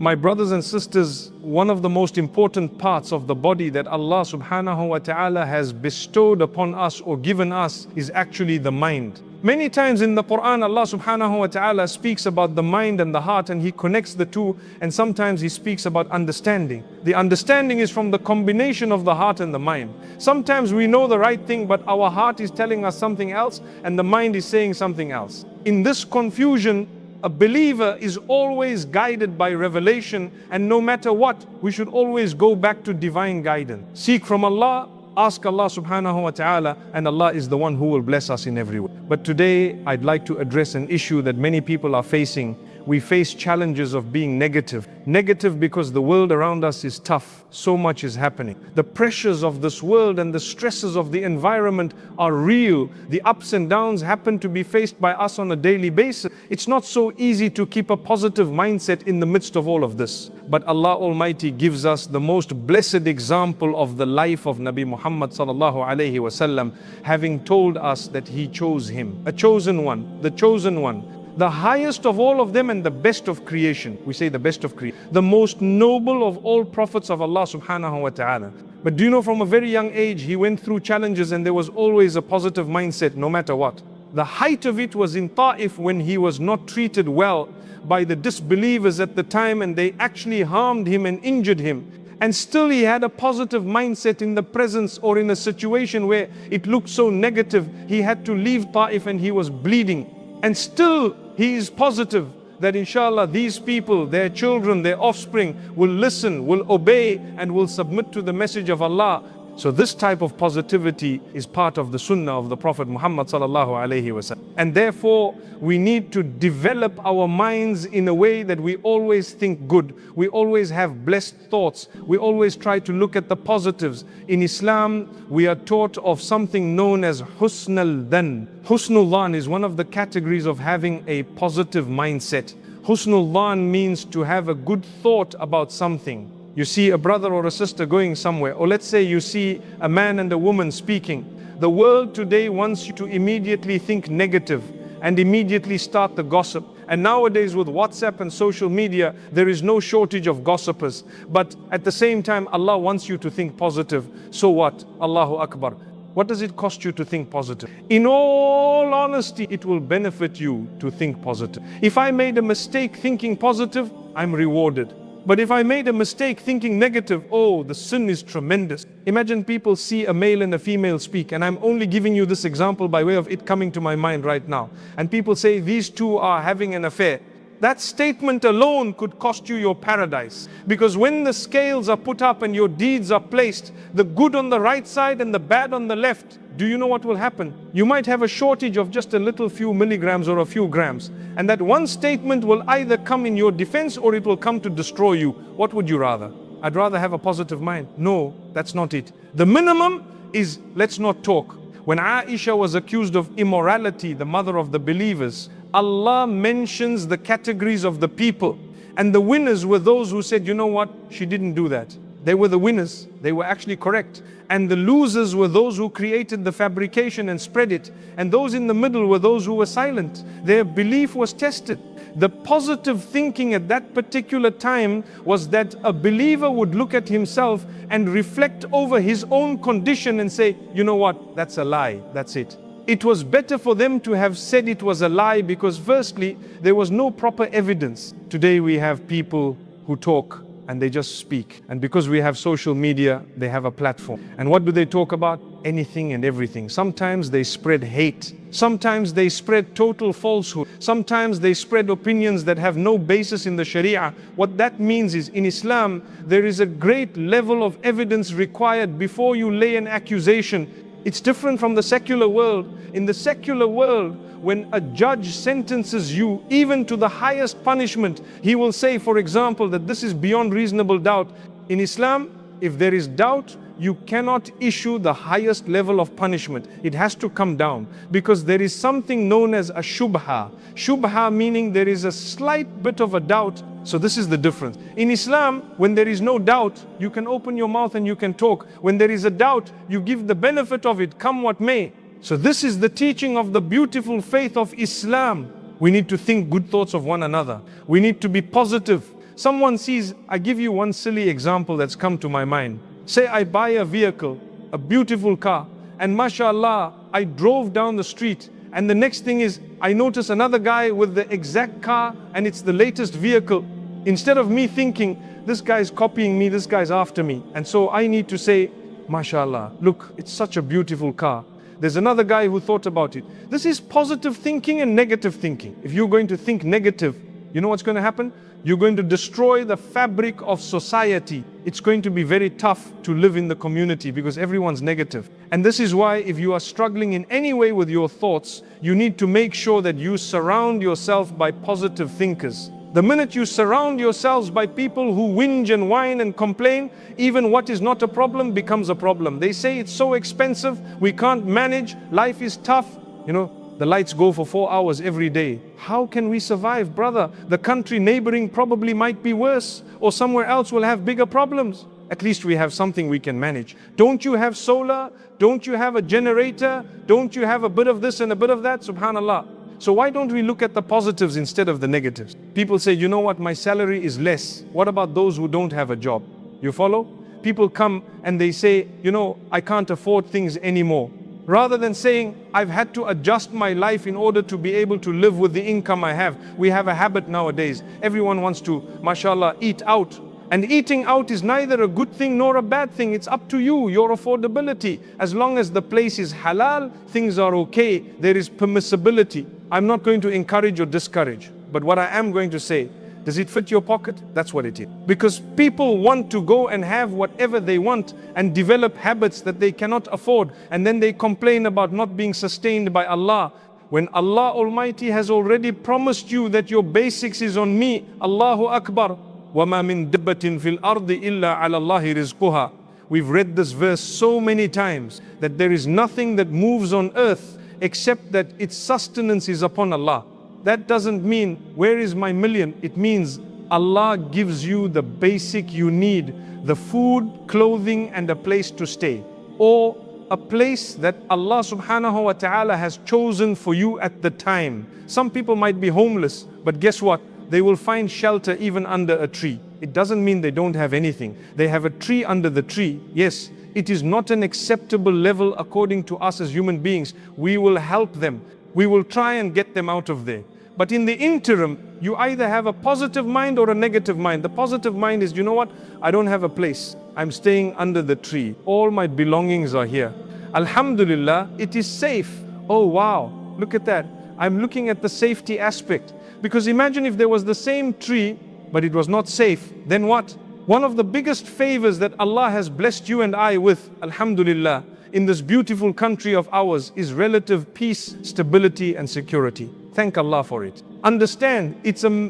My brothers and sisters, one of the most important parts of the body that Allah subhanahu wa ta'ala has bestowed upon us or given us is actually the mind. Many times in the Quran, Allah subhanahu wa ta'ala speaks about the mind and the heart, and He connects the two, and sometimes He speaks about understanding. The understanding is from the combination of the heart and the mind. Sometimes we know the right thing, but our heart is telling us something else and the mind is saying something else. In this confusion, a believer is always guided by revelation, and no matter what, we should always go back to divine guidance. Seek from Allah, ask Allah subhanahu wa ta'ala, and Allah is the one who will bless us in every way. But today, I'd like to address an issue that many people are facing. We face challenges of being negative. Negative because the world around us is tough. So much is happening. The pressures of this world and the stresses of the environment are real. The ups and downs happen to be faced by us on a daily basis. It's not so easy to keep a positive mindset in the midst of all of this. But Allah Almighty gives us the most blessed example of the life of Nabi Muhammad sallallahu alaihi wasallam, having told us that He chose him, a chosen one, the chosen one, the highest of all of them and the best of creation. We say the best of creation, the most noble of all prophets of Allah subhanahu wa ta'ala. But do you know, from a very young age, he went through challenges and there was always a positive mindset no matter what. The height of it was in Ta'if, when he was not treated well by the disbelievers at the time, and they actually harmed him and injured him. And still he had a positive mindset in the presence or in a situation where it looked so negative. He had to leave Ta'if and he was bleeding. And still he is positive that inshallah these people, their children, their offspring will listen, will obey, and will submit to the message of Allah. So this type of positivity is part of the sunnah of the Prophet Muhammad sallallahu alaihi wasallam. And therefore we need to develop our minds in a way that we always think good. We always have blessed thoughts. We always try to look at the positives. In Islam, we are taught of something known as husnul dhan. Husnul dhan is one of the categories of having a positive mindset. Husnul dhan means to have a good thought about something. You see a brother or a sister going somewhere, or let's say you see a man and a woman speaking. The world today wants you to immediately think negative and immediately start the gossip. And nowadays with WhatsApp and social media, there is no shortage of gossipers. But at the same time, Allah wants you to think positive. So what? Allahu Akbar. What does it cost you to think positive? In all honesty, it will benefit you to think positive. If I made a mistake thinking positive, I'm rewarded. But if I made a mistake thinking negative, oh, the sin is tremendous. Imagine people see a male and a female speak, and I'm only giving you this example by way of it coming to my mind right now. And people say these two are having an affair. That statement alone could cost you your paradise. Because when the scales are put up and your deeds are placed, the good on the right side and the bad on the left, do you know what will happen? You might have a shortage of just a little few milligrams or a few grams. And that one statement will either come in your defense or it will come to destroy you. What would you rather? I'd rather have a positive mind. No, that's not it. The minimum is let's not talk. When Aisha was accused of immorality, the mother of the believers, Allah mentions the categories of the people. And the winners were those who said, you know what? She didn't do that. They were the winners. They were actually correct. And the losers were those who created the fabrication and spread it. And those in the middle were those who were silent. Their belief was tested. The positive thinking at that particular time was that a believer would look at himself and reflect over his own condition and say, you know what? That's a lie. That's it. It was better for them to have said it was a lie, because firstly, there was no proper evidence. Today we have people who talk and they just speak. And because we have social media, they have a platform. And what do they talk about? Anything and everything. Sometimes they spread hate. Sometimes they spread total falsehood. Sometimes they spread opinions that have no basis in the Sharia. What that means is, in Islam, there is a great level of evidence required before you lay an accusation. It's different from the secular world. In the secular world, when a judge sentences you even to the highest punishment, he will say, for example, that this is beyond reasonable doubt. In Islam, if there is doubt, you cannot issue the highest level of punishment. It has to come down, because there is something known as a shubha. Shubha meaning there is a slight bit of a doubt. So this is the difference. In Islam, when there is no doubt, you can open your mouth and you can talk. When there is a doubt, you give the benefit of it, come what may. So this is the teaching of the beautiful faith of Islam. We need to think good thoughts of one another. We need to be positive. Someone sees, I give you one silly example that's come to my mind. Say I buy a vehicle, a beautiful car, and mashallah, I drove down the street, and the next thing is, I notice another guy with the exact car, and it's the latest vehicle. Instead of me thinking, this guy's copying me, this guy's after me, and so I need to say, mashallah, look, it's such a beautiful car. There's another guy who thought about it. This is positive thinking and negative thinking. If you're going to think negative, you know what's going to happen? You're going to destroy the fabric of society. It's going to be very tough to live in the community because everyone's negative. And this is why if you are struggling in any way with your thoughts, you need to make sure that you surround yourself by positive thinkers. The minute you surround yourselves by people who whinge and whine and complain, even what is not a problem becomes a problem. They say it's so expensive, we can't manage, life is tough. You know, the lights go for 4 hours every day. How can we survive, brother? The country neighboring probably might be worse, or somewhere else will have bigger problems. At least we have something we can manage. Don't you have solar? Don't you have a generator? Don't you have a bit of this and a bit of that? Subhanallah. So why don't we look at the positives instead of the negatives? People say, you know what, my salary is less. What about those who don't have a job? You follow? People come and they say, you know, I can't afford things anymore. Rather than saying, I've had to adjust my life in order to be able to live with the income I have. We have a habit nowadays. Everyone wants to, mashallah, eat out. And eating out is neither a good thing nor a bad thing. It's up to you, your affordability. As long as the place is halal, things are okay. There is permissibility. I'm not going to encourage or discourage. But what I am going to say, does it fit your pocket? That's what it is. Because people want to go and have whatever they want and develop habits that they cannot afford. And then they complain about not being sustained by Allah. When Allah Almighty has already promised you that your basics is on me, Allahu Akbar. وَمَا مِن دِبَّةٍ فِي الْأَرْضِ إِلَّا عَلَى اللَّهِ رِزْقُهَا. We've read this verse so many times that there is nothing that moves on earth except that its sustenance is upon Allah. That doesn't mean, where is my million? It means Allah gives you the basic you need, the food, clothing, and a place to stay. Or a place that Allah subhanahu wa ta'ala has chosen for you at the time. Some people might be homeless, but guess what? They will find shelter even under a tree. It doesn't mean they don't have anything. They have a tree under the tree. Yes, it is not an acceptable level according to us as human beings. We will help them. We will try and get them out of there. But in the interim, you either have a positive mind or a negative mind. The positive mind is, you know what? I don't have a place. I'm staying under the tree. All my belongings are here. Alhamdulillah, it is safe. Oh wow, look at that. I'm looking at the safety aspect. Because imagine if there was the same tree, but it was not safe, then what? One of the biggest favors that Allah has blessed you and I with, alhamdulillah, in this beautiful country of ours is relative peace, stability and security. Thank Allah for it. Understand,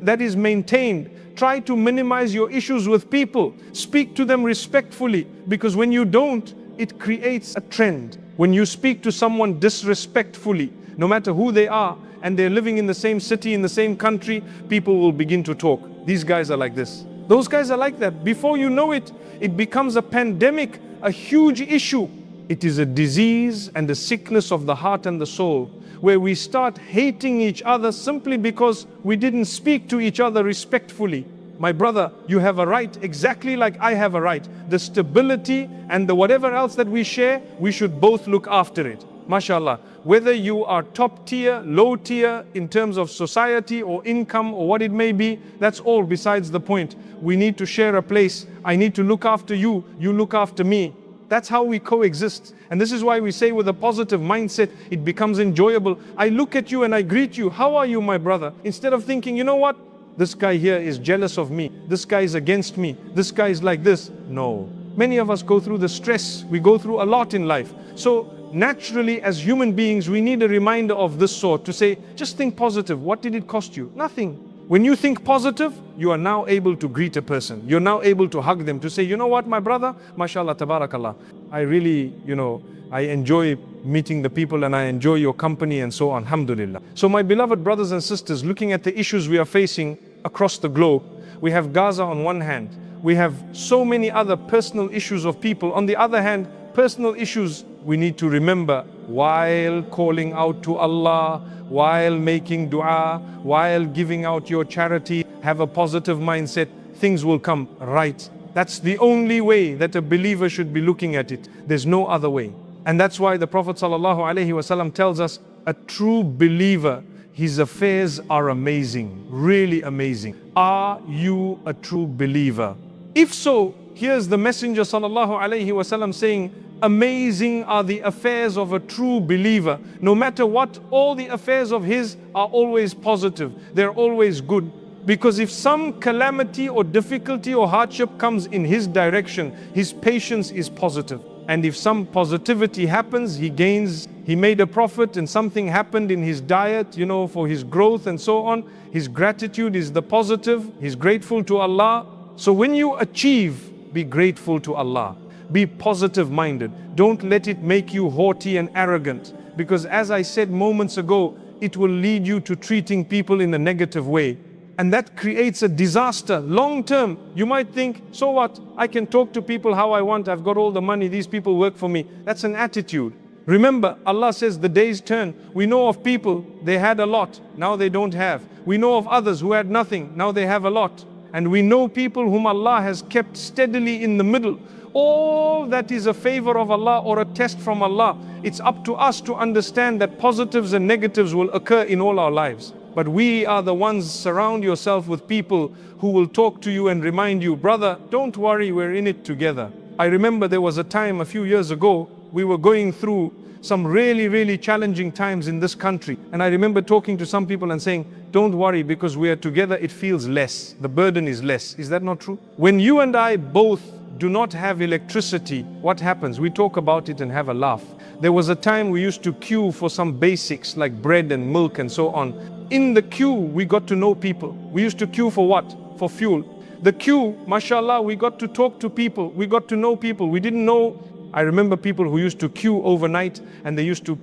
that is maintained. Try to minimize your issues with people. Speak to them respectfully, because when you don't, it creates a trend. When you speak to someone disrespectfully, no matter who they are, and they're living in the same city, in the same country, people will begin to talk. These guys are like this. Those guys are like that. Before you know it, it becomes a pandemic, a huge issue. It is a disease and a sickness of the heart and the soul, where we start hating each other simply because we didn't speak to each other respectfully. My brother, you have a right exactly like I have a right. The stability and the whatever else that we share, we should both look after it. MashaAllah. Whether you are top tier, low tier in terms of society or income or what it may be, that's all besides the point. We need to share a place. I need to look after you, you look after me. That's how we coexist. And this is why we say with a positive mindset, it becomes enjoyable. I look at you and I greet you. How are you, my brother? Instead of thinking, you know what? This guy here is jealous of me. This guy is against me. This guy is like this. No. Many of us go through the stress. We go through a lot in life. So naturally, as human beings, we need a reminder of this sort to say, just think positive. What did it cost you? Nothing. When you think positive, you are now able to greet a person. You're now able to hug them, to say, you know what, my brother, mashallah, tabarakallah. I really, I enjoy meeting the people and I enjoy your company and so on, alhamdulillah. So my beloved brothers and sisters, looking at the issues we are facing across the globe, we have Gaza on one hand. We have so many other personal issues of people. On the other hand, personal issues we need to remember while calling out to Allah, while making dua, while giving out your charity. Have a positive mindset. things will come right. That's the only way that a believer should be looking at it. There's no other way. And that's why the Prophet ﷺ tells us, a true believer, his affairs are amazing, really amazing. Are you a true believer? If so, here's the Messenger ﷺ saying, amazing are the affairs of a true believer. No matter what, all the affairs of his are always positive. They're always good. Because if some calamity or difficulty or hardship comes in his direction, his patience is positive. And if some positivity happens, he gains, he made a profit and something happened in his diet, for his growth and so on. His gratitude is the positive. He's grateful to Allah. So when you achieve, be grateful to Allah. Be positive minded. Don't let it make you haughty and arrogant. Because as I said moments ago, it will lead you to treating people in a negative way. And that creates a disaster long term. You might think, so what? I can talk to people how I want. I've got all the money. These people work for me. That's an attitude. Remember, Allah says the days turn. We know of people, they had a lot. Now they don't have. We know of others who had nothing. Now they have a lot. And we know people whom Allah has kept steadily in the middle. All that is a favor of Allah or a test from Allah. It's up to us to understand that positives and negatives will occur in all our lives. But we are the ones. Surround yourself with people who will talk to you and remind you, brother, don't worry, we're in it together. I remember there was a time a few years ago, we were going through some really, really challenging times in this country. And I remember talking to some people and saying, don't worry, because we are together, it feels less. The burden is less. Is that not true? When you and I both do not have electricity, what happens? We talk about it and have a laugh. There was a time we used to queue for some basics like bread and milk and so on. In the queue, we got to know people. We used to queue for what? For fuel. The queue, mashallah, we got to talk to people. We got to know people. We didn't know. I remember people who used to queue overnight, and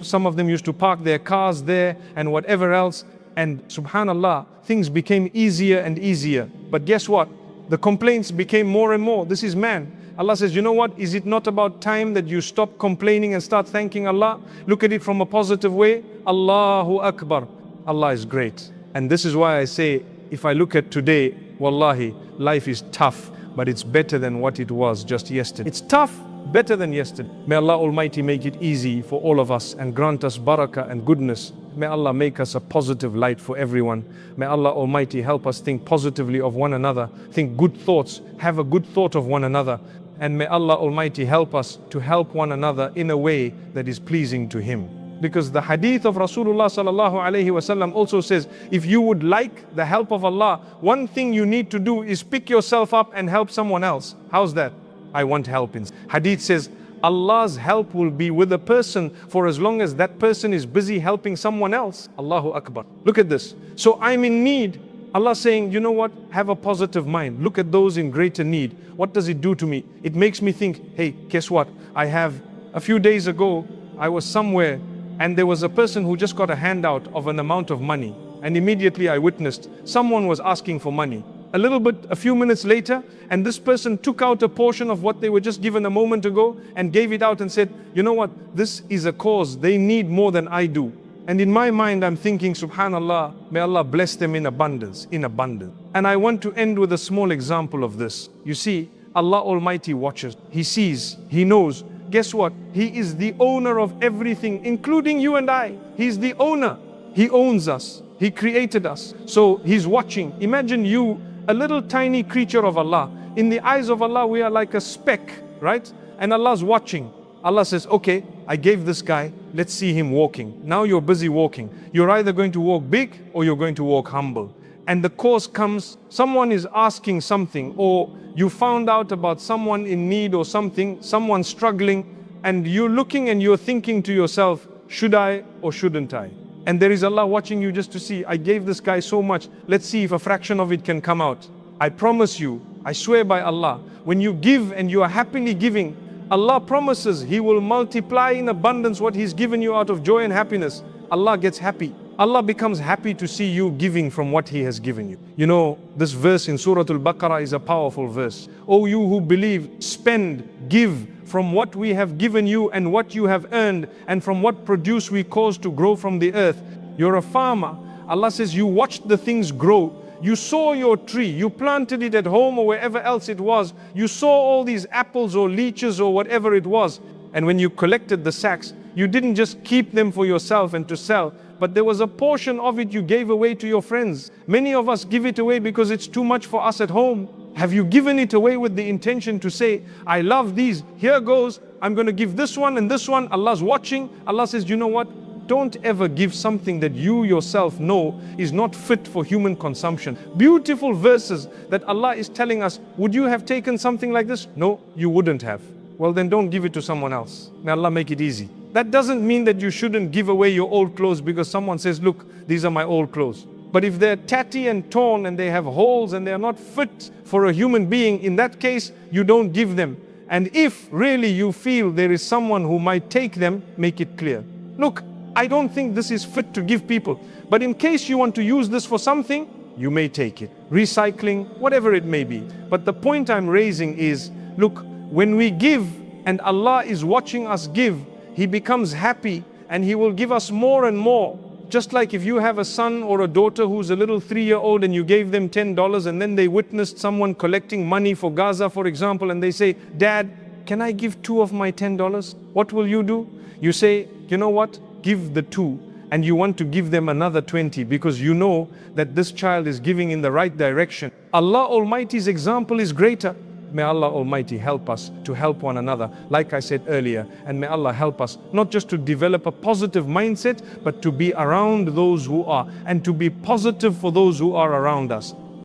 some of them used to park their cars there and whatever else. And subhanallah, things became easier and easier. But guess what? The complaints became more and more. This is man. Allah says, you know what? Is it not about time that you stop complaining and start thanking Allah? Look at it from a positive way. Allahu Akbar. Allah is great. And this is why I say, if I look at today, wallahi, life is tough, but it's better than what it was just yesterday. It's tough, better than yesterday. May Allah Almighty make it easy for all of us and grant us barakah and goodness. May Allah make us a positive light for everyone. May Allah Almighty help us think positively of one another, think good thoughts, have a good thought of one another. And may Allah Almighty help us to help one another in a way that is pleasing to Him. Because the hadith of Rasulullah sallallahu alaihi wasallam also says, if you would like the help of Allah, one thing you need to do is pick yourself up and help someone else. How's that? I want help. Hadith says, Allah's help will be with a person for as long as that person is busy helping someone else. Allahu Akbar. Look at this. So I'm in need. Allah saying, you know what? Have a positive mind. Look at those in greater need. What does it do to me? It makes me think, hey, guess what? A few days ago, I was somewhere and there was a person who just got a handout of an amount of money. And immediately I witnessed someone was asking for money. A few minutes later, and this person took out a portion of what they were just given a moment ago and gave it out and said, you know what? This is a cause. They need more than I do. And in my mind, I'm thinking, subhanallah, may Allah bless them in abundance, in abundance. And I want to end with a small example of this. You see, Allah Almighty watches. He sees, He knows. Guess what? He is the owner of everything, including you and I. He's the owner. He owns us. He created us. So He's watching. Imagine you, a little tiny creature of Allah. In the eyes of Allah, we are like a speck, right? And Allah's watching. Allah says, okay, I gave this guy, let's see him walking. Now you're busy walking. You're either going to walk big or you're going to walk humble. And the cause comes, someone is asking something, or you found out about someone in need or something, someone struggling, and you're looking and you're thinking to yourself, should I or shouldn't I? And there is Allah watching you just to see, I gave this guy so much, let's see if a fraction of it can come out. I promise you, I swear by Allah, when you give and you are happily giving, Allah promises He will multiply in abundance what He's given you out of joy and happiness. Allah gets happy. Allah becomes happy to see you giving from what He has given you. You know, this verse in Surah Al-Baqarah is a powerful verse. O you who believe, spend, give from what we have given you and what you have earned, and from what produce we cause to grow from the earth. You're a farmer. Allah says you watch the things grow. You saw your tree, you planted it at home or wherever else it was. You saw all these apples or leeches or whatever it was. And when you collected the sacks, you didn't just keep them for yourself and to sell, but there was a portion of it you gave away to your friends. Many of us give it away because it's too much for us at home. Have you given it away with the intention to say, I love these, here goes, I'm going to give this one and this one, Allah's watching. Allah says, you know what? Don't ever give something that you yourself know is not fit for human consumption. Beautiful verses that Allah is telling us, would you have taken something like this? No, you wouldn't have. Well, then don't give it to someone else. May Allah make it easy. That doesn't mean that you shouldn't give away your old clothes because someone says, look, these are my old clothes. But if they're tatty and torn and they have holes and they're not fit for a human being, in that case, you don't give them. And if really you feel there is someone who might take them, make it clear. Look, I don't think this is fit to give people. But in case you want to use this for something, you may take it. Recycling, whatever it may be. But the point I'm raising is, look, when we give and Allah is watching us give, He becomes happy and He will give us more and more. Just like if you have a son or a daughter who's a little 3-year-old and you gave them $10 and then they witnessed someone collecting money for Gaza, for example, and they say, Dad, can I give 2 of my $10? What will you do? You say, you know what? Give the 2, and you want to give them another 20 because you know that this child is giving in the right direction. Allah Almighty's example is greater. May Allah Almighty help us to help one another, like I said earlier, and may Allah help us not just to develop a positive mindset, but to be around those who are, and to be positive for those who are around us.